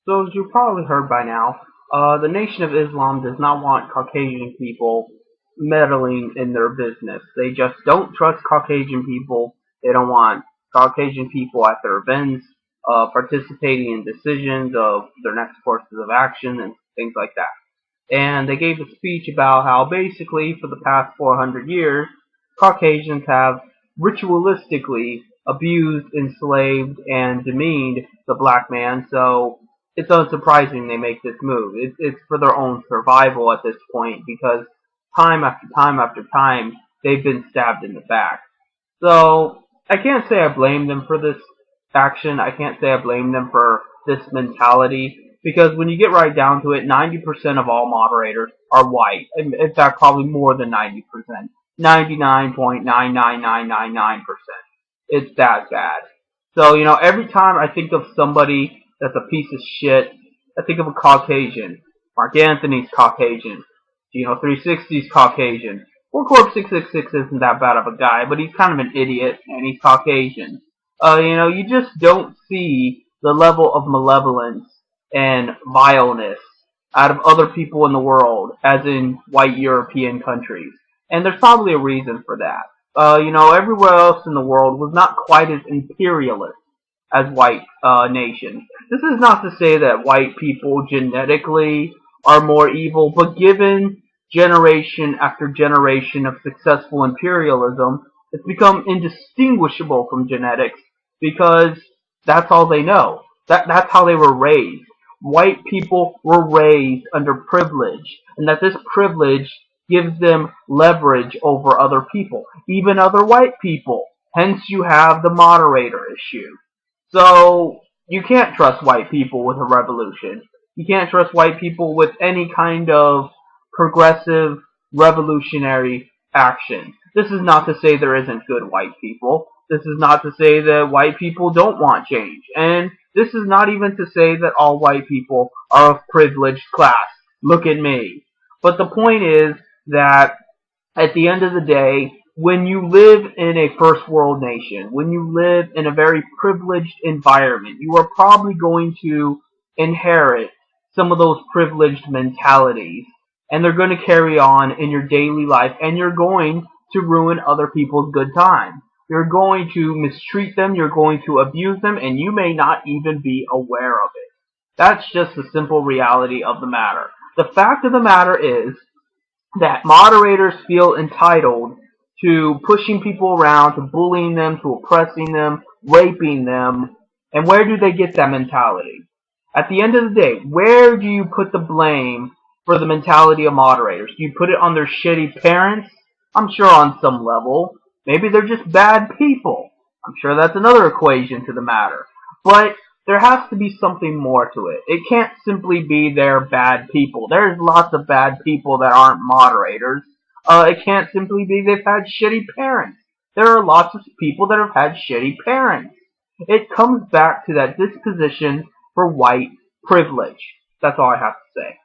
So as you've probably heard by now, the Nation of Islam does not want Caucasian people meddling in their business. They just don't trust Caucasian people. They don't want Caucasian people at their events, participating in decisions of their next courses of action and things like that. And they gave a speech about how basically for the past 400 years, Caucasians have ritualistically abused, enslaved, and demeaned the black man, so it's unsurprising they make this move. It's for their own survival at this point because time after time after time, they've been stabbed in the back. So I can't say I blame them for this action. I can't say I blame them for this mentality because when you get right down to it, 90% of all moderators are white. In fact, probably more than 90%. 99.99999%. It's that bad. So, every time I think of somebody that's a piece of shit, I think of a Caucasian. Mark Anthony's Caucasian. Geno 360's Caucasian. Well, Corp 666 isn't that bad of a guy, but he's kind of an idiot, and he's Caucasian. You just don't see the level of malevolence and vileness out of other people in the world, as in white European countries. And there's probably a reason for that. Everywhere else in the world was not quite as imperialist as white nations. This is not to say that white people genetically are more evil, but given generation after generation of successful imperialism, it's become indistinguishable from genetics because that's all they know. That's how they were raised. White people were raised under privilege, and that this privilege gives them leverage over other people, even other white people. Hence, you have the moderator issue. So, you can't trust white people with a revolution. You can't trust white people with any kind of progressive, revolutionary action. This is not to say there isn't good white people. This is not to say that white people don't want change. And this is not even to say that all white people are of privileged class. Look at me. But the point is that at the end of the day, when you live in a first world nation, when you live in a very privileged environment, you are probably going to inherit some of those privileged mentalities. And they're going to carry on in your daily life, and you're going to ruin other people's good time. You're going to mistreat them, you're going to abuse them, and you may not even be aware of it. That's just the simple reality of the matter. The fact of the matter is that moderators feel entitled to pushing people around, to bullying them, to oppressing them, raping them. And where do they get that mentality? At the end of the day, where do you put the blame for the mentality of moderators? Do you put it on their shitty parents? I'm sure on some level. Maybe they're just bad people. I'm sure that's another equation to the matter. But there has to be something more to it. It can't simply be they're bad people. There's lots of bad people that aren't moderators. It can't simply be they've had shitty parents. There are lots of people that have had shitty parents. It comes back to that disposition for white privilege. That's all I have to say.